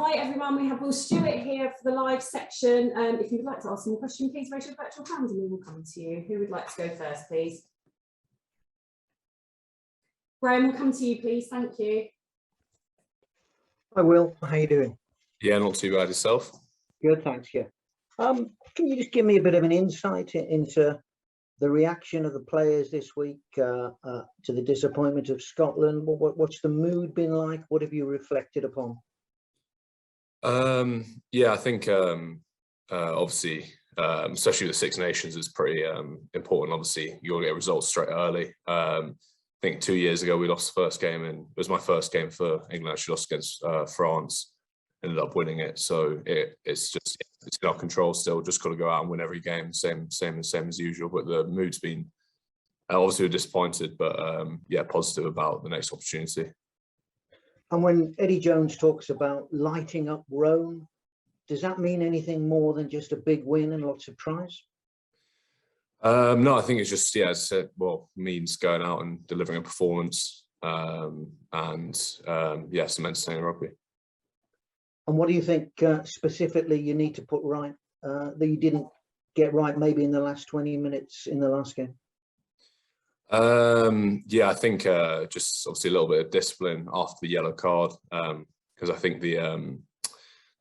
Hi everyone, we have Will Stuart here for the live section. If you'd like to ask him a question, please raise your virtual hand and we will come to you. Who would like to go first, please? Graham, we'll come to you, please. Thank you. Hi Will, how you doing? Yeah, not too bad. Yourself? Good, thanks. Yeah. Can you just give me a bit of an insight into the reaction of the players this week to the disappointment of Scotland? What's the mood been like? What have you reflected upon? Yeah, I think obviously, especially the Six Nations is pretty important. Obviously, you'll get results straight early. I think 2 years ago we lost the first game, and it was my first game for England. Actually lost against France, ended up winning it. So it's in our control still. Just got to go out and win every game, same as usual. But the mood's been obviously we're disappointed, but yeah, positive about the next opportunity. And when Eddie Jones talks about lighting up Rome, does that mean anything more than just a big win and lots of tries? No, I think it's just, yeah, as I said, well, means going out and delivering a performance and yeah, some entertaining rugby. And what do you think specifically you need to put right that you didn't get right maybe in the last 20 minutes in the last game? Yeah, I think just obviously a little bit of discipline after the yellow card, because I think the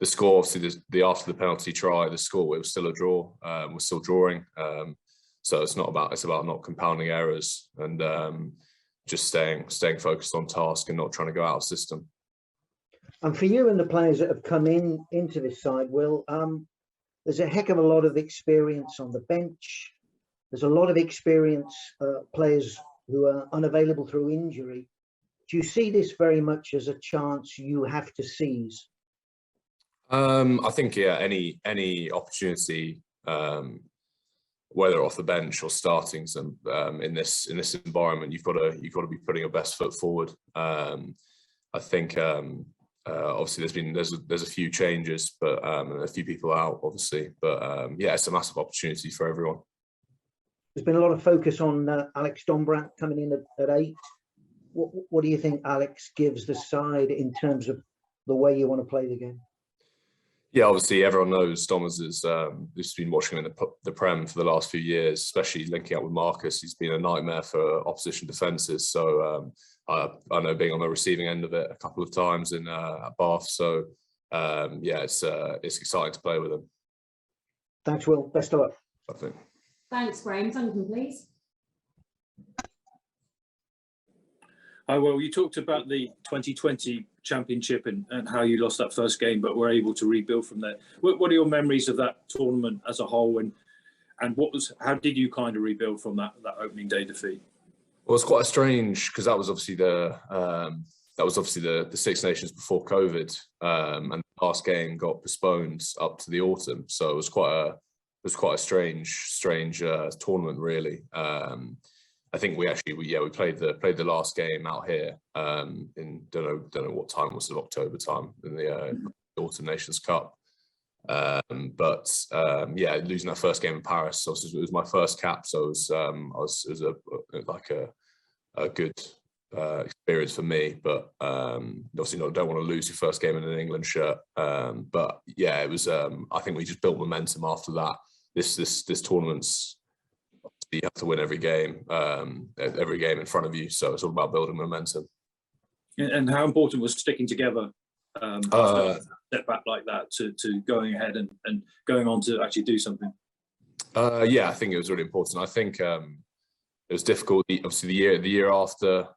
score, obviously after the penalty try, the score, it was still a draw. We're still drawing, so it's about not compounding errors and just staying focused on task and not trying to go out of system. And for you and the players that have come into this side, Will, there's a heck of a lot of experience on the bench. There's a lot of experience players who are unavailable through injury. Do you see this very much as a chance you have to seize? I think, yeah, any opportunity, whether off the bench or starting some in this environment, you've got to be putting your best foot forward. I think obviously there's a few changes, but and a few people out, obviously, but yeah, it's a massive opportunity for everyone. There's been a lot of focus on Alex Dombrandt coming in at 8. What do you think Alex gives the side in terms of the way you want to play the game? Yeah, obviously everyone knows Domers is who's been watching him in the Prem for the last few years, especially linking up with Marcus. He's been a nightmare for opposition defences. So I know, being on the receiving end of it a couple of times at Bath. So yeah, it's exciting to play with him. Thanks, Will. Best of luck. I think. Thanks, Graham. Duncan, please. Hi, well, you talked about the 2020 championship and how you lost that first game, but were able to rebuild from there. What are your memories of that tournament as a whole, and how did you kind of rebuild from that opening day defeat? Well, it's quite strange because that was obviously the Six Nations before COVID, and the last game got postponed up to the autumn, so it was quite a strange tournament, really. I think we played the last game out here in don't know what time, was it October time in the Autumn Nations Cup, but yeah, losing that first game in Paris, so it was my first cap, so it was a good experience for me, but obviously don't want to lose your first game in an England shirt, but yeah, it was I think we just built momentum after that. This tournament's, you have to win every game in front of you, so it's all about building momentum. And how important was sticking together after a step back like that to going ahead and going on to actually do something? Yeah, I think it was really important. I think it was difficult. Obviously, the year after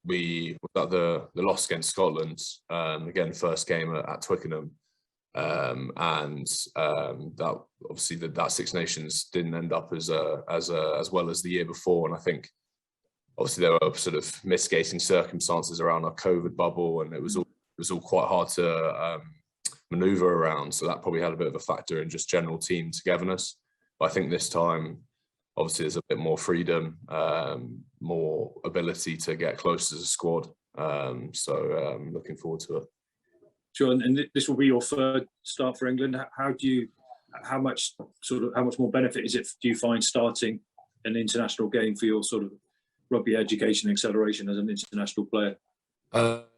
we got the loss against Scotland, again, first game at Twickenham. And that obviously that Six Nations didn't end up as well as the year before, and I think obviously there were sort of mitigating circumstances around our COVID bubble, and it was all quite hard to manoeuvre around, so that probably had a bit of a factor in just general team togetherness. But I think this time obviously there's a bit more freedom, more ability to get close as a squad, so I'm looking forward to it. Sure, and this will be your third start for England. How much more benefit do you find starting an international game for your sort of rugby education acceleration as an international player?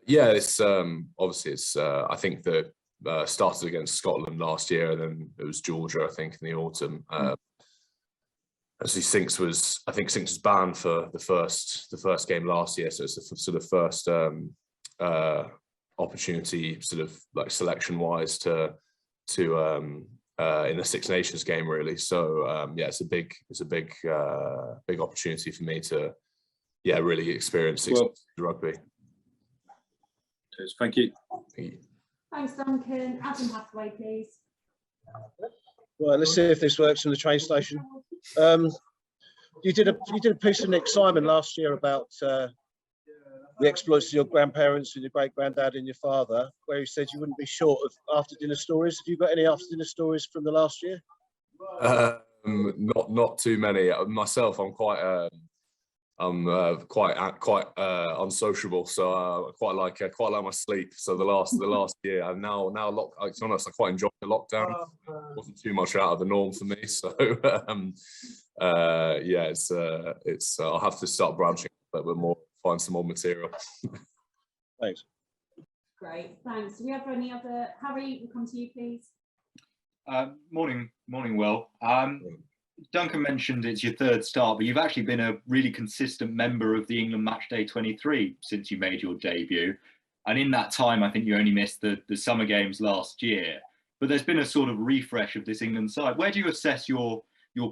Yeah, it's obviously it's I think the started against Scotland last year, and then it was Georgia, I think, in the autumn. Actually, Sinks was banned for the first game last year, so it's the sort of first opportunity, sort of like selection wise, to in the Six Nations game, really. So yeah, it's a big opportunity for me to really experience rugby. Thank you. Thanks, Duncan. Adam Hathaway, please. Right, let's see if this works from the train station. You did a piece of Nick Simon last year about the exploits of your grandparents and your great granddad and your father, where you said you wouldn't be short of after dinner stories. Have you got any after dinner stories from the last year? Not too many. Myself, I'm quite unsociable, so I quite like my sleep. So the last year, and now to be honest, I quite enjoyed the lockdown. It wasn't too much out of the norm for me. So yeah, it's I'll have to start branching a little bit more, find some more material. Thanks. Great, thanks. Do we have any other? Harry, we'll come to you, please. Morning, Will. Duncan mentioned it's your third start, but you've actually been a really consistent member of the England Matchday 23 since you made your debut. And in that time, I think you only missed the summer games last year. But there's been a sort of refresh of this England side. Where do you assess your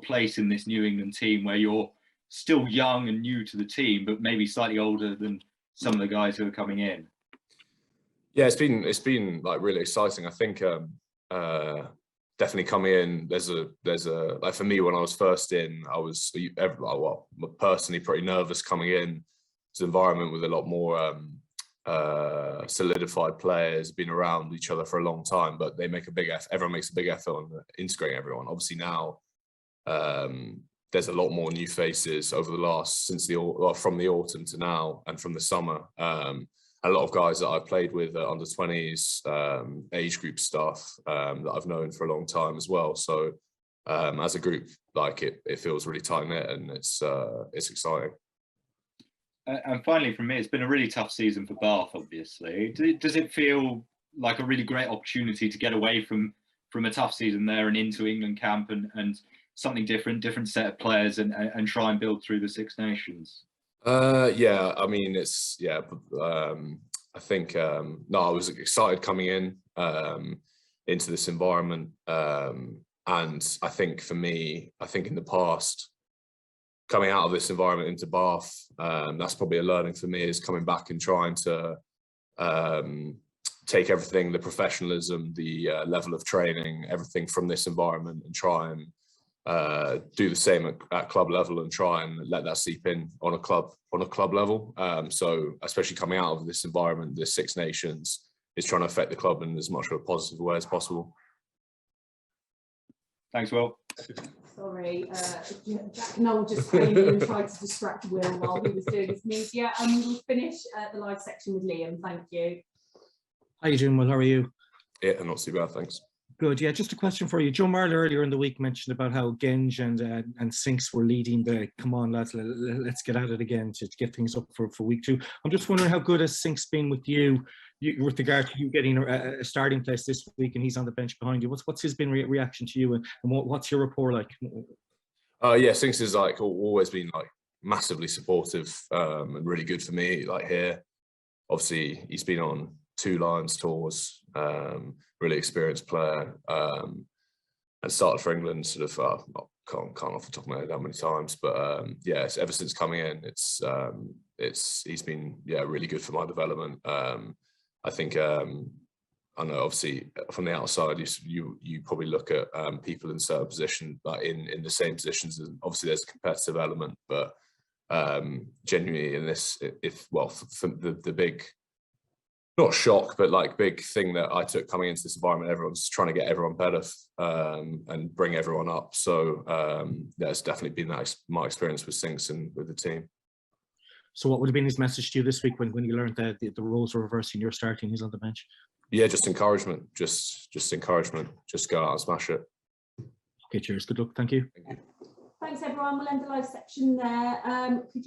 place in this New England team, where you're still young and new to the team, but maybe slightly older than some of the guys who are coming in? Yeah, it's been like really exciting. I think definitely coming in, there's a like, for me, when I was first in, I was personally pretty nervous coming in. It's an environment with a lot more solidified players, been around each other for a long time, but they make a big effort. Everyone makes a big effort on integrating everyone. Obviously now there's a lot more new faces over the last from the autumn to now, and from the summer. A lot of guys that I've played with under 20s age group stuff that I've known for a long time as well. So as a group, like it feels really tight knit, and it's exciting. And finally, from me, it's been a really tough season for Bath, obviously. Does it feel like a really great opportunity to get away from a tough season there and into England camp and something different set of players and try and build through the Six Nations? Yeah, I mean, I think no, I was excited coming in into this environment, and I think for me, I think in the past, coming out of this environment into Bath, that's probably a learning for me, is coming back and trying to take everything, the professionalism, the level of training, everything from this environment, and try and do the same at club level, and try and let that seep in on a club level. So especially coming out of this environment, the Six Nations, is trying to affect the club in as much of a positive way as possible. Thanks, Will. Sorry, Jack Noel just came in and tried to distract Will while he was doing his media, and we'll finish the live section with Liam. Thank you. How you doing, Will? How are you? Yeah, not too bad, thanks. Good. Yeah, just a question for you. Joe Marler earlier in the week mentioned about how Genge and Sinks were leading the "come on lads, let's get at it again" to get things up for week 2. I'm just wondering, how good has Sinks been with you with regard to you getting a starting place this week, and he's on the bench behind you? What's his been reaction to you, and what's your rapport like? Yeah, Sinks has like always been like massively supportive and really good for me. Like here, obviously he's been on 2 Lions tours, really experienced player, and started for England sort of can't off the top of my head that many times, but yeah, ever since coming in, he's been really good for my development. I think I know obviously from the outside you probably look at people in certain positions, like in the same positions, and obviously there's a competitive element, but genuinely in this, for the big, not shock, but like big thing that I took coming into this environment, everyone's trying to get everyone better and bring everyone up. So that's definitely been my experience with Sinks and with the team. So what would have been his message to you this week when you learned that the roles were reversing, you're starting, he's on the bench? Yeah, just encouragement, just encouragement, just go out and smash it. Okay, cheers, good luck, thank you. Thank you. Thanks everyone, we'll end the live section there. Could you